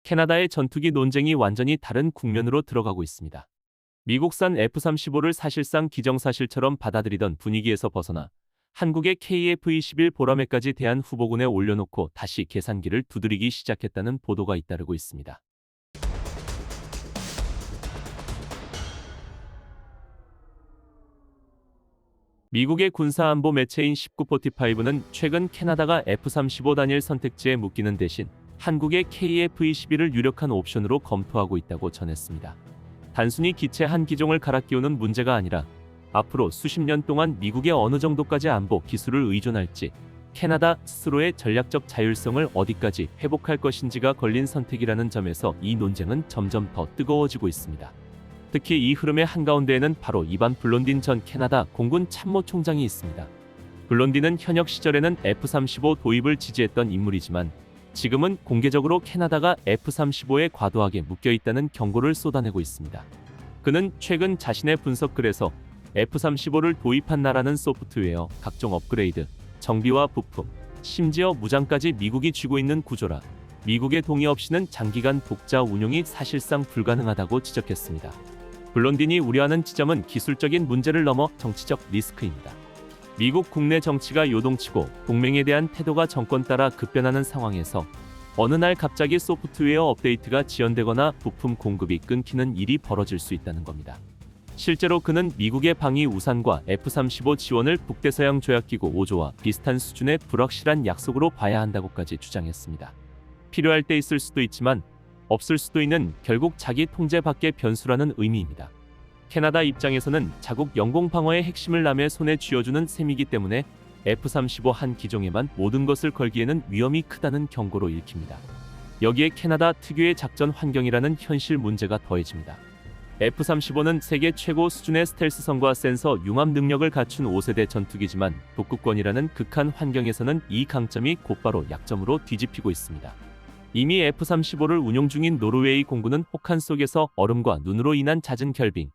캐나다의 전투기 논쟁이 완전히 다른 국면으로 들어가고 있습니다. 미국산 F-35를 사실상 기정사실처럼 받아들이던 분위기에서 벗어나 한국의 KF-21 보라매까지 대한 후보군에 올려놓고 다시 계산기를 두드리기 시작했다는 보도가 잇따르고 있습니다. 미국의 군사안보 매체인 1945는 최근 캐나다가 F-35 단일 선택지에 묶이는 대신 한국의 KF-21을 유력한 옵션으로 검토하고 있다고 전했습니다. 단순히 기체 한 기종을 갈아 끼우는 문제가 아니라 앞으로 수십 년 동안 미국의 어느 정도까지 안보 기술을 의존할지, 캐나다 스스로의 전략적 자율성을 어디까지 회복할 것인지가 걸린 선택이라는 점에서 이 논쟁은 점점 더 뜨거워지고 있습니다. 특히 이 흐름의 한가운데에는 바로 이반 블론딘 전 캐나다 공군 참모총장이 있습니다. 블론딘은 현역 시절에는 F-35 도입을 지지했던 인물이지만 지금은 공개적으로 캐나다가 F-35에 과도하게 묶여있다는 경고를 쏟아내고 있습니다. 그는 최근 자신의 분석글에서 F-35를 도입한 나라는 소프트웨어, 각종 업그레이드, 정비와 부품, 심지어 무장까지 미국이 쥐고 있는 구조라 미국의 동의 없이는 장기간 독자 운용이 사실상 불가능하다고 지적했습니다. 블론딘이 우려하는 지점은 기술적인 문제를 넘어 정치적 리스크입니다. 미국 국내 정치가 요동치고 동맹에 대한 태도가 정권 따라 급변하는 상황에서 어느 날 갑자기 소프트웨어 업데이트가 지연되거나 부품 공급이 끊기는 일이 벌어질 수 있다는 겁니다. 실제로 그는 미국의 방위 우산과 F-35 지원을 북대서양 조약기구 5조와 비슷한 수준의 불확실한 약속으로 봐야 한다고까지 주장했습니다. 필요할 때 있을 수도 있지만 없을 수도 있는 결국 자기 통제 밖의 변수라는 의미입니다. 캐나다 입장에서는 자국 영공 방어의 핵심을 남의 손에 쥐어주는 셈이기 때문에 F-35 한 기종에만 모든 것을 걸기에는 위험이 크다는 경고로 읽힙니다. 여기에 캐나다 특유의 작전 환경이라는 현실 문제가 더해집니다. F-35는 세계 최고 수준의 스텔스성과 센서 융합 능력을 갖춘 5세대 전투기지만 북극권이라는 극한 환경에서는 이 강점이 곧바로 약점으로 뒤집히고 있습니다. 이미 F-35를 운용 중인 노르웨이 공군은 혹한 속에서 얼음과 눈으로 인한 잦은 결빙,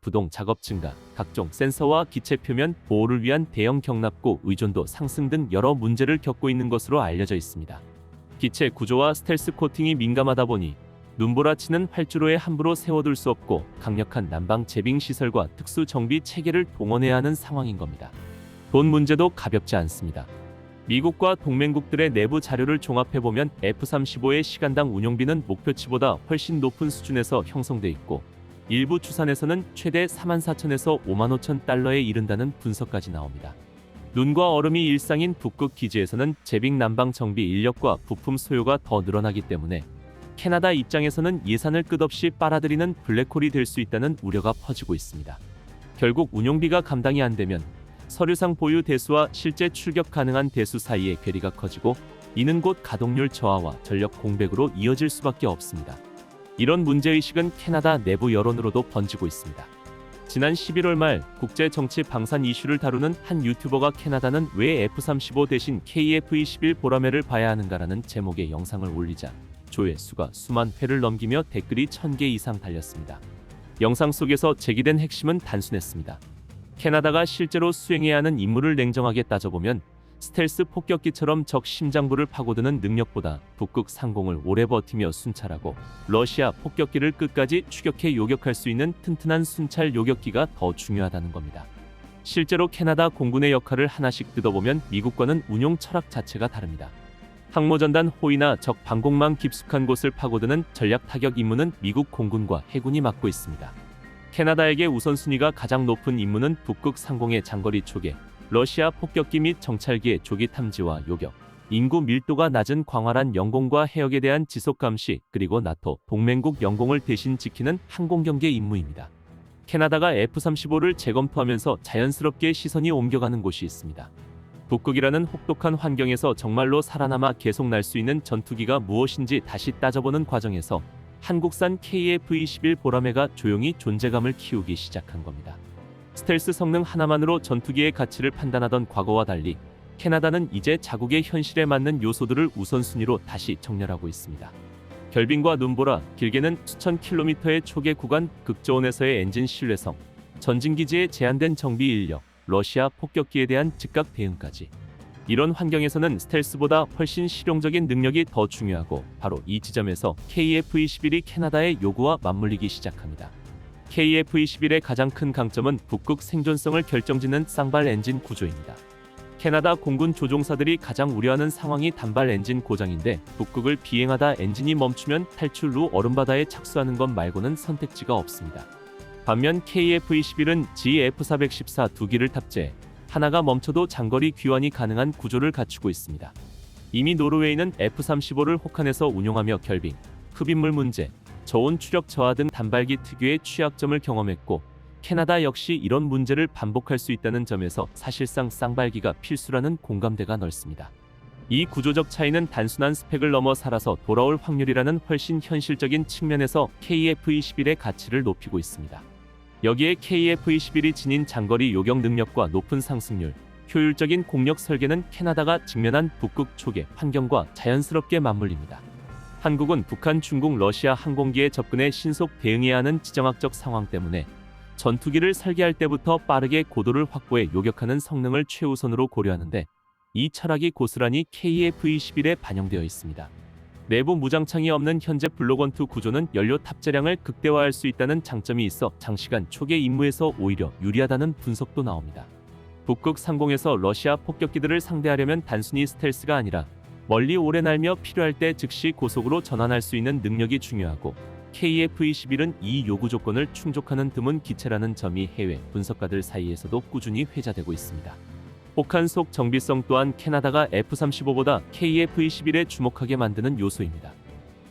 부동 작업 증가, 각종 센서와 기체 표면 보호를 위한 대형 경납고 의존도 상승 등 여러 문제를 겪고 있는 것으로 알려져 있습니다. 기체 구조와 스텔스 코팅이 민감하다 보니 눈보라치는 활주로에 함부로 세워둘 수 없고 강력한 난방 제빙 시설과 특수 정비 체계를 동원해야 하는 상황인 겁니다. 돈 문제도 가볍지 않습니다. 미국과 동맹국들의 내부 자료를 종합해보면 F-35의 시간당 운용비는 목표치보다 훨씬 높은 수준에서 형성돼 있고 일부 추산에서는 최대 44,000에서 55,000달러에 이른다는 분석까지 나옵니다. 눈과 얼음이 일상인 북극 기지에서는 제빙 난방 정비 인력과 부품 소요가 더 늘어나기 때문에 캐나다 입장에서는 예산을 끝없이 빨아들이는 블랙홀이 될 수 있다는 우려가 퍼지고 있습니다. 결국 운용비가 감당이 안 되면 서류상 보유 대수와 실제 출격 가능한 대수 사이의 괴리가 커지고 이는 곧 가동률 저하와 전력 공백으로 이어질 수밖에 없습니다. 이런 문제의식은 캐나다 내부 여론으로도 번지고 있습니다. 지난 11월 말 국제정치 방산 이슈를 다루는 한 유튜버가 캐나다는 왜 F-35 대신 KF-21 보라매를 봐야 하는가라는 제목의 영상을 올리자 조회수가 수만 회를 넘기며 댓글이 1000개 이상 달렸습니다. 영상 속에서 제기된 핵심은 단순했습니다. 캐나다가 실제로 수행해야 하는 임무를 냉정하게 따져보면 스텔스 폭격기처럼 적 심장부를 파고드는 능력보다 북극 상공을 오래 버티며 순찰하고 러시아 폭격기를 끝까지 추격해 요격할 수 있는 튼튼한 순찰 요격기가 더 중요하다는 겁니다. 실제로 캐나다 공군의 역할을 하나씩 뜯어보면 미국과는 운용 철학 자체가 다릅니다. 항모전단 호위나 적 방공망 깊숙한 곳을 파고드는 전략 타격 임무는 미국 공군과 해군이 맡고 있습니다. 캐나다에게 우선순위가 가장 높은 임무는 북극 상공의 장거리 초계, 러시아 폭격기 및 정찰기의 조기 탐지와 요격, 인구 밀도가 낮은 광활한 영공과 해역에 대한 지속 감시, 그리고 나토 동맹국 영공을 대신 지키는 항공경계 임무입니다. 캐나다가 F-35를 재검토하면서 자연스럽게 시선이 옮겨가는 곳이 있습니다. 북극이라는 혹독한 환경에서 정말로 살아남아 계속 날 수 있는 전투기가 무엇인지 다시 따져보는 과정에서 한국산 KF-21 보라매가 조용히 존재감을 키우기 시작한 겁니다. 스텔스 성능 하나만으로 전투기의 가치를 판단하던 과거와 달리 캐나다는 이제 자국의 현실에 맞는 요소들을 우선순위로 다시 정렬하고 있습니다. 결빙과 눈보라, 길게는 수천 킬로미터의 초계 구간, 극저온에서의 엔진 신뢰성, 전진기지의 제한된 정비 인력, 러시아 폭격기에 대한 즉각 대응까지 이런 환경에서는 스텔스보다 훨씬 실용적인 능력이 더 중요하고 바로 이 지점에서 KF-21이 캐나다의 요구와 맞물리기 시작합니다. KF-21의 가장 큰 강점은 북극 생존성을 결정짓는 쌍발 엔진 구조입니다. 캐나다 공군 조종사들이 가장 우려하는 상황이 단발 엔진 고장인데 북극을 비행하다 엔진이 멈추면 탈출 후 얼음바다에 착수하는 것 말고는 선택지가 없습니다. 반면 KF-21은 GF414 두 기를 탑재해 하나가 멈춰도 장거리 귀환이 가능한 구조를 갖추고 있습니다. 이미 노르웨이는 F-35를 혹한에서 운용하며 결빙, 흡입물 문제, 저온 추력 저하 등 단발기 특유의 취약점을 경험했고 캐나다 역시 이런 문제를 반복할 수 있다는 점에서 사실상 쌍발기가 필수라는 공감대가 넓습니다. 이 구조적 차이는 단순한 스펙을 넘어 살아서 돌아올 확률이라는 훨씬 현실적인 측면에서 KF-21의 가치를 높이고 있습니다. 여기에 KF-21이 지닌 장거리 요격 능력과 높은 상승률, 효율적인 공력 설계는 캐나다가 직면한 북극 초계 환경과 자연스럽게 맞물립니다. 한국은 북한, 중국, 러시아 항공기의 접근에 신속 대응해야 하는 지정학적 상황 때문에 전투기를 설계할 때부터 빠르게 고도를 확보해 요격하는 성능을 최우선으로 고려하는데 이 철학이 고스란히 KF-21에 반영되어 있습니다. 내부 무장창이 없는 현재 블록-1-2 구조는 연료 탑재량을 극대화할 수 있다는 장점이 있어 장시간 초계 임무에서 오히려 유리하다는 분석도 나옵니다. 북극 상공에서 러시아 폭격기들을 상대하려면 단순히 스텔스가 아니라 멀리 오래 날며 필요할 때 즉시 고속으로 전환할 수 있는 능력이 중요하고 KF-21은 이 요구 조건을 충족하는 드문 기체라는 점이 해외 분석가들 사이에서도 꾸준히 회자되고 있습니다. 혹한 속 정비성 또한 캐나다가 F-35보다 KF-21에 주목하게 만드는 요소입니다.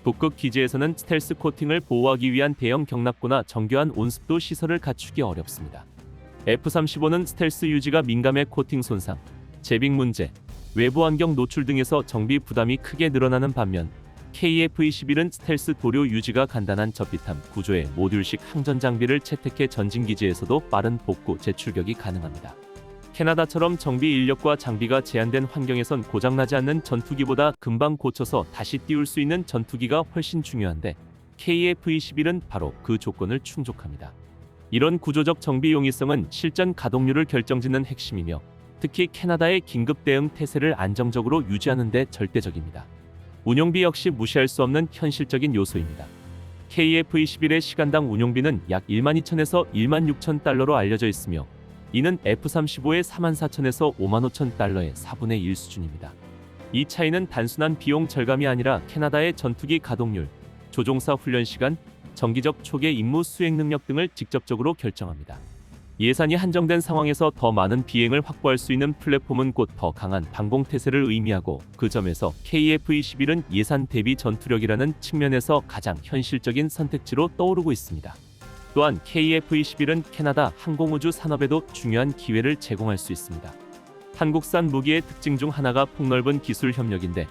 북극 기지에서는 스텔스 코팅을 보호하기 위한 대형 경납고나 정교한 온습도 시설을 갖추기 어렵습니다. F-35는 스텔스 유지가 민감해 코팅 손상, 재빙 문제, 외부 환경 노출 등에서 정비 부담이 크게 늘어나는 반면 KF-21은 스텔스 도료 유지가 간단한 접비탐 구조의 모듈식 항전 장비를 채택해 전진 기지에서도 빠른 복구 재출격이 가능합니다. 캐나다처럼 정비 인력과 장비가 제한된 환경에선 고장나지 않는 전투기보다 금방 고쳐서 다시 띄울 수 있는 전투기가 훨씬 중요한데 KF-21은 바로 그 조건을 충족합니다. 이런 구조적 정비 용이성은 실전 가동률을 결정짓는 핵심이며 특히 캐나다의 긴급 대응 태세를 안정적으로 유지하는 데 절대적입니다. 운용비 역시 무시할 수 없는 현실적인 요소입니다. KF-21의 시간당 운용비는 약 12,000에서 16,000달러로 알려져 있으며 이는 F-35의 44,000에서 55,000달러의 4분의 1 수준입니다. 이 차이는 단순한 비용 절감이 아니라 캐나다의 전투기 가동률, 조종사 훈련 시간, 정기적 초계 임무 수행 능력 등을 직접적으로 결정합니다. 예산이 한정된 상황에서 더 많은 비행을 확보할 수 있는 플랫폼은 곧 더 강한 방공 태세를 의미하고 그 점에서 KF-21은 예산 대비 전투력이라는 측면에서 가장 현실적인 선택지로 떠오르고 있습니다. 또한 KF-21은 캐나다 항공우주 산업에도 중요한 기회를 제공할 수 있습니다. 한국산 무기의 특징 중 하나가 폭넓은 기술 협력인데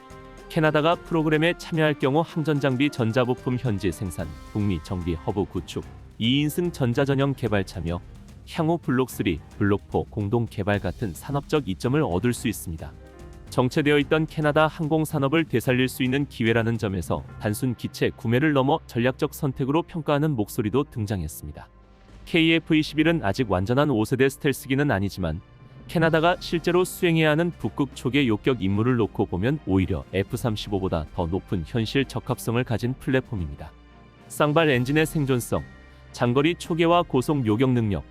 캐나다가 프로그램에 참여할 경우 항전장비 전자부품 현지 생산, 북미 정비 허브 구축, 2인승 전자전형 개발 참여, 향후 블록3, 블록4 공동 개발 같은 산업적 이점을 얻을 수 있습니다. 정체되어 있던 캐나다 항공 산업을 되살릴 수 있는 기회라는 점에서 단순 기체 구매를 넘어 전략적 선택으로 평가하는 목소리도 등장했습니다. KF-21은 아직 완전한 5세대 스텔스기는 아니지만 캐나다가 실제로 수행해야 하는 북극 초계 요격 임무를 놓고 보면 오히려 F-35보다 더 높은 현실 적합성을 가진 플랫폼입니다. 쌍발 엔진의 생존성, 장거리 초계와 고속 요격 능력,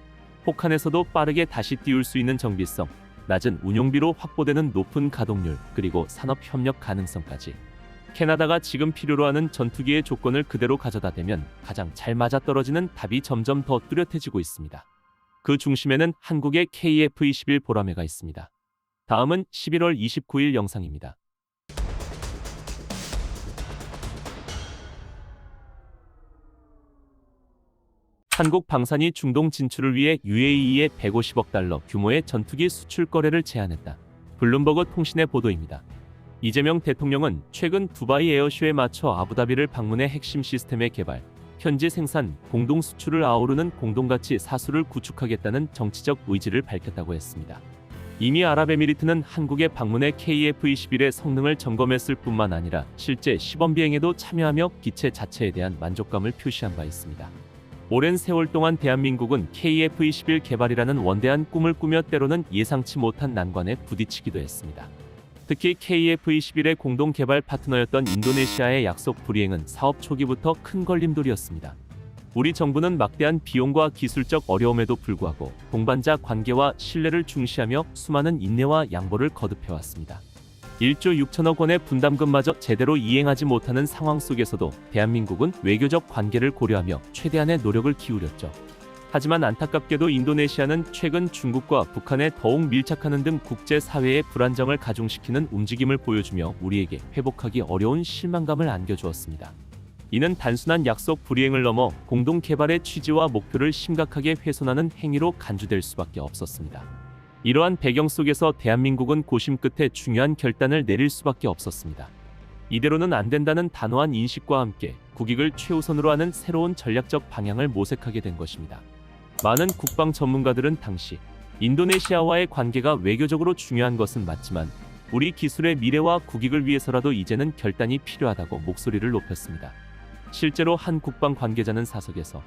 혹한에서도 빠르게 다시 띄울 수 있는 정비성, 낮은 운용비로 확보되는 높은 가동률, 그리고 산업 협력 가능성까지 캐나다가 지금 필요로 하는 전투기의 조건을 그대로 가져다 대면 가장 잘 맞아떨어지는 답이 점점 더 뚜렷해지고 있습니다. 그 중심에는 한국의 KF-21 보라매가 있습니다. 다음은 11월 29일 영상입니다. 한국 방산이 중동 진출을 위해 UAE에 150억 달러 규모의 전투기 수출 거래를 제안했다. 블룸버그 통신의 보도입니다. 이재명 대통령은 최근 두바이 에어쇼에 맞춰 아부다비를 방문해 핵심 시스템의 개발, 현지 생산, 공동 수출을 아우르는 공동가치 사수를 구축하겠다는 정치적 의지를 밝혔다고 했습니다. 이미 아랍에미리트는 한국의 방문해 KF-21의 성능을 점검했을 뿐만 아니라 실제 시범 비행에도 참여하며 기체 자체에 대한 만족감을 표시한 바 있습니다. 오랜 세월 동안 대한민국은 KF-21 개발이라는 원대한 꿈을 꾸며 때로는 예상치 못한 난관에 부딪히기도 했습니다. 특히 KF-21의 공동 개발 파트너였던 인도네시아의 약속 불이행은 사업 초기부터 큰 걸림돌이었습니다. 우리 정부는 막대한 비용과 기술적 어려움에도 불구하고 동반자 관계와 신뢰를 중시하며 수많은 인내와 양보를 거듭해왔습니다. 1조 6천억 원의 분담금마저 제대로 이행하지 못하는 상황 속에서도 대한민국은 외교적 관계를 고려하며 최대한의 노력을 기울였죠. 하지만 안타깝게도 인도네시아는 최근 중국과 북한에 더욱 밀착하는 등 국제사회의 불안정을 가중시키는 움직임을 보여주며 우리에게 회복하기 어려운 실망감을 안겨주었습니다. 이는 단순한 약속 불이행을 넘어 공동 개발의 취지와 목표를 심각하게 훼손하는 행위로 간주될 수밖에 없었습니다. 이러한 배경 속에서 대한민국은 고심 끝에 중요한 결단을 내릴 수밖에 없었습니다. 이대로는 안 된다는 단호한 인식과 함께 국익을 최우선으로 하는 새로운 전략적 방향을 모색하게 된 것입니다. 많은 국방 전문가들은 당시 인도네시아와의 관계가 외교적으로 중요한 것은 맞지만 우리 기술의 미래와 국익을 위해서라도 이제는 결단이 필요하다고 목소리를 높였습니다. 실제로 한 국방 관계자는 사석에서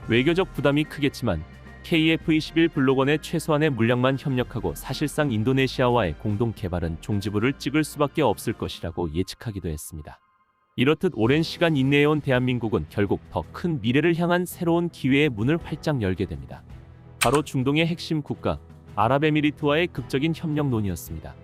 외교적 부담이 크겠지만 KF-21 블록원의 최소한의 물량만 협력하고 사실상 인도네시아와의 공동 개발은 종지부를 찍을 수밖에 없을 것이라고 예측하기도 했습니다. 이렇듯 오랜 시간 인내해온 대한민국은 결국 더 큰 미래를 향한 새로운 기회의 문을 활짝 열게 됩니다. 바로 중동의 핵심 국가 아랍에미리트와의 극적인 협력론이었습니다.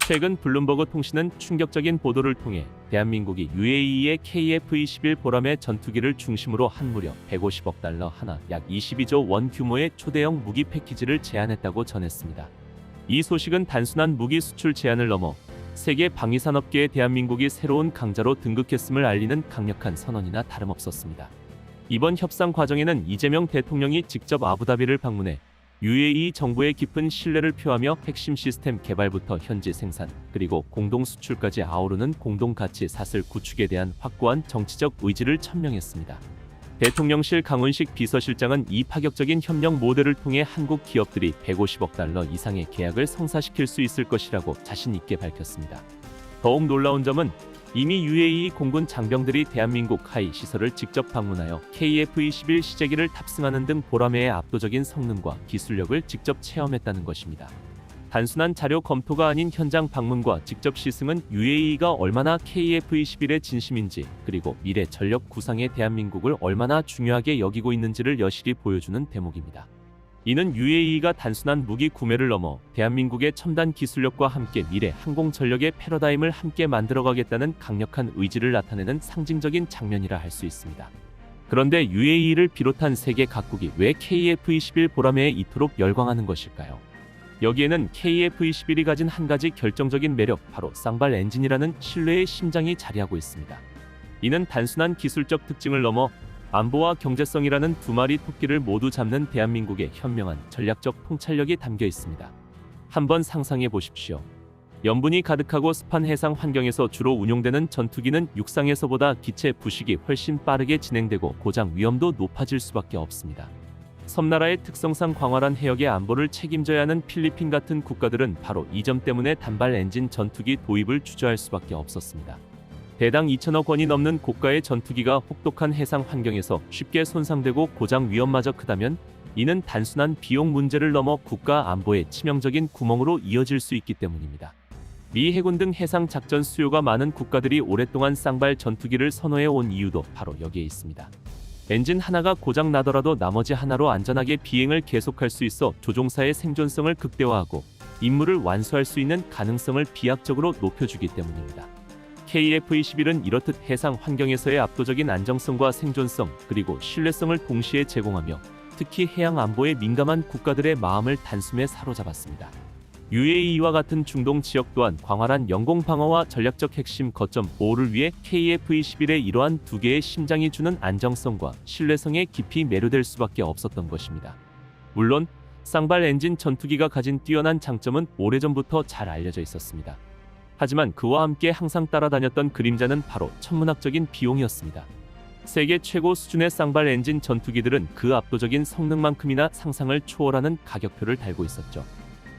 최근 블룸버그 통신은 충격적인 보도를 통해 대한민국이 UAE의 KF-21 보람의 전투기를 중심으로 한 무려 150억 달러 하나 약 22조 원 규모의 초대형 무기 패키지를 제안했다고 전했습니다. 이 소식은 단순한 무기 수출 제안을 넘어 세계 방위산업계에 대한민국이 새로운 강자로 등극했음을 알리는 강력한 선언이나 다름없었습니다. 이번 협상 과정에는 이재명 대통령이 직접 아부다비를 방문해 UAE 정부의 깊은 신뢰를 표하며 핵심 시스템 개발부터 현지 생산, 그리고 공동 수출까지 아우르는 공동 가치 사슬 구축에 대한 확고한 정치적 의지를 천명했습니다. 대통령실 강훈식 비서실장은 이 파격적인 협력 모델을 통해 한국 기업들이 150억 달러 이상의 계약을 성사시킬 수 있을 것이라고 자신 있게 밝혔습니다. 더욱 놀라운 점은 이미 UAE 공군 장병들이 대한민국 하이 시설을 직접 방문하여 KF-21 시제기를 탑승하는 등 보람회의 압도적인 성능과 기술력을 직접 체험했다는 것입니다. 단순한 자료 검토가 아닌 현장 방문과 직접 시승은 UAE가 얼마나 KF-21의 진심인지, 그리고 미래 전력 구상에 대한민국을 얼마나 중요하게 여기고 있는지를 여실히 보여주는 대목입니다. 이는 UAE가 단순한 무기 구매를 넘어 대한민국의 첨단 기술력과 함께 미래 항공 전력의 패러다임을 함께 만들어가겠다는 강력한 의지를 나타내는 상징적인 장면이라 할 수 있습니다. 그런데 UAE를 비롯한 세계 각국이 왜 KF-21 보람회에 이토록 열광하는 것일까요? 여기에는 KF-21이 가진 한 가지 결정적인 매력, 바로 쌍발 엔진이라는 신뢰의 심장이 자리하고 있습니다. 이는 단순한 기술적 특징을 넘어 안보와 경제성이라는 두 마리 토끼를 모두 잡는 대한민국의 현명한 전략적 통찰력이 담겨 있습니다. 한번 상상해 보십시오. 염분이 가득하고 습한 해상 환경에서 주로 운용되는 전투기는 육상에서보다 기체 부식이 훨씬 빠르게 진행되고 고장 위험도 높아질 수밖에 없습니다. 섬나라의 특성상 광활한 해역의 안보를 책임져야 하는 필리핀 같은 국가들은 바로 이 점 때문에 단발 엔진 전투기 도입을 주저할 수밖에 없었습니다. 대당 2천억 원이 넘는 고가의 전투기가 혹독한 해상 환경에서 쉽게 손상되고 고장 위험마저 크다면 이는 단순한 비용 문제를 넘어 국가 안보에 치명적인 구멍으로 이어질 수 있기 때문입니다. 미 해군 등 해상 작전 수요가 많은 국가들이 오랫동안 쌍발 전투기를 선호해 온 이유도 바로 여기에 있습니다. 엔진 하나가 고장 나더라도 나머지 하나로 안전하게 비행을 계속할 수 있어 조종사의 생존성을 극대화하고 임무를 완수할 수 있는 가능성을 비약적으로 높여주기 때문입니다. KF-21은 이렇듯 해상 환경에서의 압도적인 안정성과 생존성, 그리고 신뢰성을 동시에 제공하며 특히 해양 안보에 민감한 국가들의 마음을 단숨에 사로잡았습니다. UAE와 같은 중동 지역 또한 광활한 영공 방어와 전략적 핵심 거점 보호를 위해 KF-21의 이러한 두 개의 심장이 주는 안정성과 신뢰성에 깊이 매료될 수밖에 없었던 것입니다. 물론 쌍발 엔진 전투기가 가진 뛰어난 장점은 오래전부터 잘 알려져 있었습니다. 하지만 그와 함께 항상 따라다녔던 그림자는 바로 천문학적인 비용이었습니다. 세계 최고 수준의 쌍발 엔진 전투기들은 그 압도적인 성능만큼이나 상상을 초월하는 가격표를 달고 있었죠.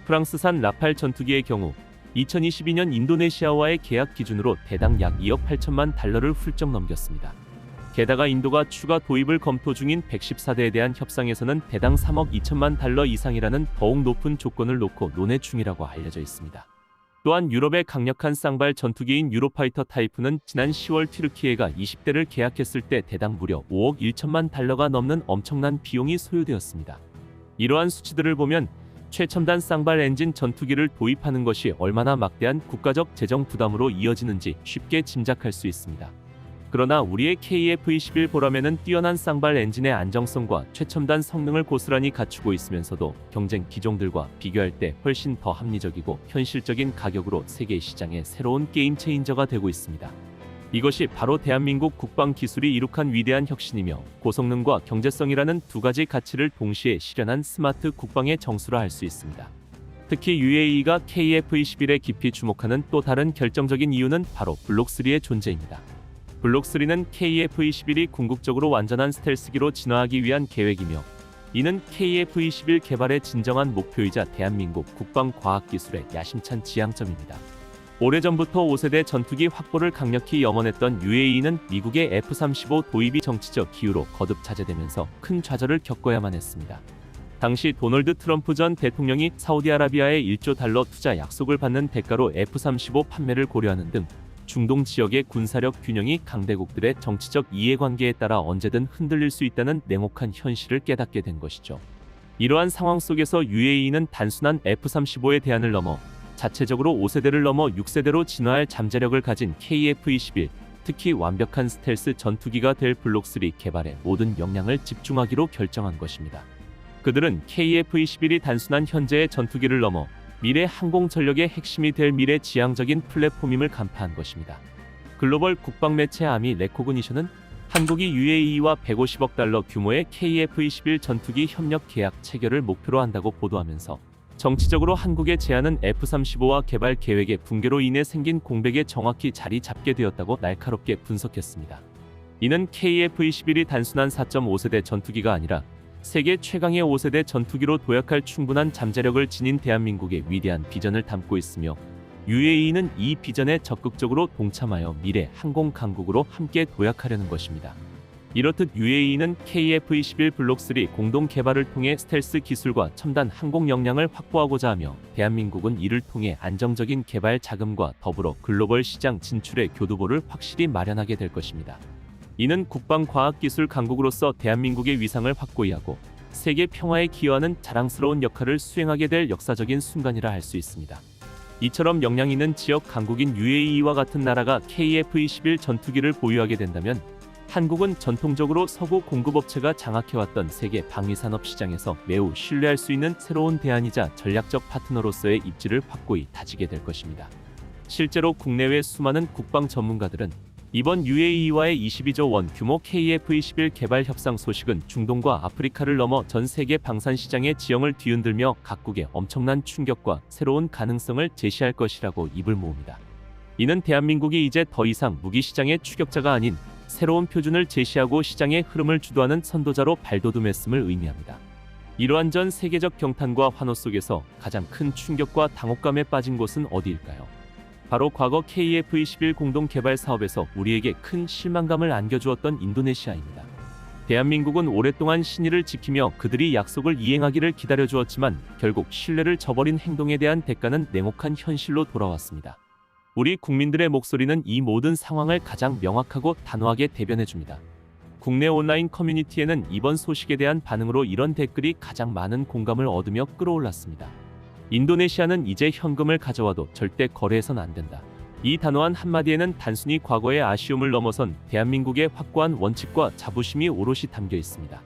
프랑스산 라팔 전투기의 경우 2022년 인도네시아와의 계약 기준으로 대당 약 2억 8천만 달러를 훌쩍 넘겼습니다. 게다가 인도가 추가 도입을 검토 중인 114대에 대한 협상에서는 대당 3억 2천만 달러 이상이라는 더욱 높은 조건을 놓고 논의 중이라고 알려져 있습니다. 또한 유럽의 강력한 쌍발 전투기인 유로파이터 타이프는 지난 10월 튀르키예가 20대를 계약했을 때 대당 무려 5억 1천만 달러가 넘는 엄청난 비용이 소요되었습니다. 이러한 수치들을 보면 최첨단 쌍발 엔진 전투기를 도입하는 것이 얼마나 막대한 국가적 재정 부담으로 이어지는지 쉽게 짐작할 수 있습니다. 그러나 우리의 KF-21 보라매는 뛰어난 쌍발 엔진의 안정성과 최첨단 성능을 고스란히 갖추고 있으면서도 경쟁 기종들과 비교할 때 훨씬 더 합리적이고 현실적인 가격으로 세계 시장의 새로운 게임 체인저가 되고 있습니다. 이것이 바로 대한민국 국방 기술이 이룩한 위대한 혁신이며 고성능과 경제성이라는 두 가지 가치를 동시에 실현한 스마트 국방의 정수라 할 수 있습니다. 특히 UAE가 KF-21에 깊이 주목하는 또 다른 결정적인 이유는 바로 블록3의 존재입니다. 블록3는 KF-21이 궁극적으로 완전한 스텔스기로 진화하기 위한 계획이며 이는 KF-21 개발의 진정한 목표이자 대한민국 국방과학기술의 야심찬 지향점입니다. 오래전부터 5세대 전투기 확보를 강력히 염원했던 UAE는 미국의 F-35 도입이 정치적 이유로 거듭 차제되면서 큰 좌절을 겪어야만 했습니다. 당시 도널드 트럼프 전 대통령이 사우디아라비아의 1조 달러 투자 약속을 받는 대가로 F-35 판매를 고려하는 등 중동 지역의 군사력 균형이 강대국들의 정치적 이해관계에 따라 언제든 흔들릴 수 있다는 냉혹한 현실을 깨닫게 된 것이죠. 이러한 상황 속에서 UAE는 단순한 F-35의 대안을 넘어 자체적으로 5세대를 넘어 6세대로 진화할 잠재력을 가진 KF-21, 특히 완벽한 스텔스 전투기가 될 블록3 개발에 모든 역량을 집중하기로 결정한 것입니다. 그들은 KF-21이 단순한 현재의 전투기를 넘어 미래 항공 전력의 핵심이 될 미래 지향적인 플랫폼임을 간파한 것입니다. 글로벌 국방 매체 아미 레코그니션은 한국이 UAE와 150억 달러 규모의 KF-21 전투기 협력 계약 체결을 목표로 한다고 보도하면서 정치적으로 한국의 제안은 F-35와 개발 계획의 붕괴로 인해 생긴 공백에 정확히 자리 잡게 되었다고 날카롭게 분석했습니다. 이는 KF-21이 단순한 4.5세대 전투기가 아니라 세계 최강의 5세대 전투기로 도약할 충분한 잠재력을 지닌 대한민국의 위대한 비전을 담고 있으며 UAE는 이 비전에 적극적으로 동참하여 미래 항공 강국으로 함께 도약하려는 것입니다. 이렇듯 UAE는 KF-21 블록3 공동 개발을 통해 스텔스 기술과 첨단 항공 역량을 확보하고자 하며 대한민국은 이를 통해 안정적인 개발 자금과 더불어 글로벌 시장 진출의 교두보를 확실히 마련하게 될 것입니다. 이는 국방과학기술 강국으로서 대한민국의 위상을 확고히 하고 세계 평화에 기여하는 자랑스러운 역할을 수행하게 될 역사적인 순간이라 할 수 있습니다. 이처럼 역량 있는 지역 강국인 UAE와 같은 나라가 KF-21 전투기를 보유하게 된다면 한국은 전통적으로 서구 공급업체가 장악해왔던 세계 방위산업 시장에서 매우 신뢰할 수 있는 새로운 대안이자 전략적 파트너로서의 입지를 확고히 다지게 될 것입니다. 실제로 국내외 수많은 국방 전문가들은 이번 UAE와의 22조 원 규모 KF-21 개발 협상 소식은 중동과 아프리카를 넘어 전 세계 방산 시장의 지형을 뒤흔들며 각국의 엄청난 충격과 새로운 가능성을 제시할 것이라고 입을 모읍니다. 이는 대한민국이 이제 더 이상 무기 시장의 추격자가 아닌 새로운 표준을 제시하고 시장의 흐름을 주도하는 선도자로 발돋움했음을 의미합니다. 이러한 전 세계적 경탄과 환호 속에서 가장 큰 충격과 당혹감에 빠진 곳은 어디일까요? 바로 과거 KF-21 공동 개발 사업에서 우리에게 큰 실망감을 안겨주었던 인도네시아입니다. 대한민국은 오랫동안 신의를 지키며 그들이 약속을 이행하기를 기다려주었지만 결국 신뢰를 저버린 행동에 대한 대가는 냉혹한 현실로 돌아왔습니다. 우리 국민들의 목소리는 이 모든 상황을 가장 명확하고 단호하게 대변해줍니다. 국내 온라인 커뮤니티에는 이번 소식에 대한 반응으로 이런 댓글이 가장 많은 공감을 얻으며 끌어올랐습니다. 인도네시아는 이제 현금을 가져와도 절대 거래해선 안 된다. 이 단호한 한마디에는 단순히 과거의 아쉬움을 넘어선 대한민국의 확고한 원칙과 자부심이 오롯이 담겨 있습니다.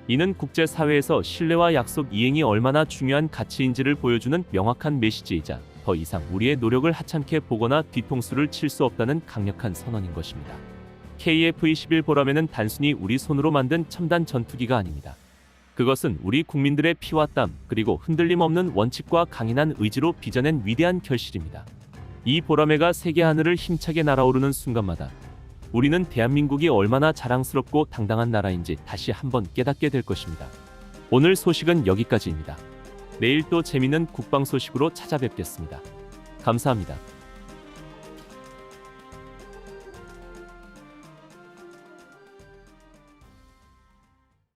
이는 국제사회에서 신뢰와 약속 이행이 얼마나 중요한 가치인지를 보여주는 명확한 메시지이자 더 이상 우리의 노력을 하찮게 보거나 뒤통수를 칠 수 없다는 강력한 선언인 것입니다. KF-21 보라매는 단순히 우리 손으로 만든 첨단 전투기가 아닙니다. 그것은 우리 국민들의 피와 땀 그리고 흔들림 없는 원칙과 강인한 의지로 빚어낸 위대한 결실입니다. 이 보라매가 세계 하늘을 힘차게 날아오르는 순간마다 우리는 대한민국이 얼마나 자랑스럽고 당당한 나라인지 다시 한번 깨닫게 될 것입니다. 오늘 소식은 여기까지입니다. 내일 또 재미있는 국방 소식으로 찾아뵙겠습니다. 감사합니다.